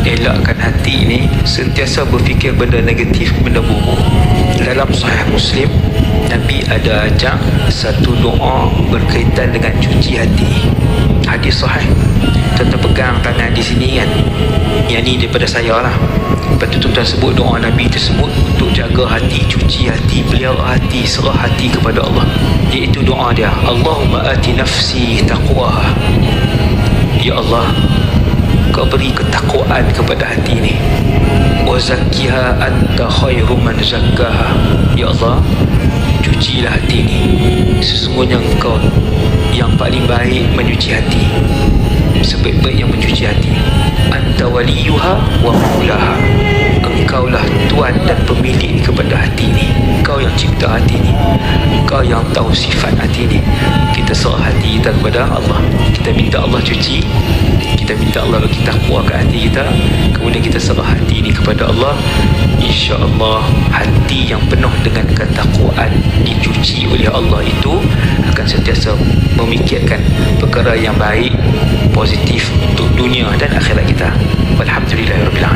elakkan hati ini sentiasa berfikir benda negatif, benda buruk. Dalam Sahih Muslim, Nabi ada ajak satu doa berkaitan dengan cuci hati. Hadis sahih. Tuan-tuan pegang tangan di sini kan, yang ni daripada saya lah. Lepas tu tuan-tuan sebut doa Nabi tersebut untuk jaga hati, cuci hati, pelihara hati, serah hati kepada Allah. Iaitu doa dia, Allahumma ati nafsi taqwaha. Ya Allah, Kau beri ketakwaan kepada hati ini. Wa zakkiha anta khairu man zakkaha. Ya Allah, cucilah hati ini. Sesungguhnya Engkau yang paling baik menyuci hati, sebaik-baik yang mencuci hati. Anta waliyuha wa maulaha. Engkaulah Tuan dan pemilik kepada hati ini. Engkau yang cipta hati ini, Engkau yang tahu sifat hati ini. Kita serah hati kita kepada Allah. Kita minta Allah cuci, kita minta Allah bagi takwa ke hati kita, kemudian kita serah hati ini kepada Allah. InsyaAllah hati yang penuh dengan ketakwaan dicuci oleh Allah itu akan sentiasa memikirkan perkara yang baik, positif untuk dunia dan akhirat kita. Walhamdulillahirabbil alamin.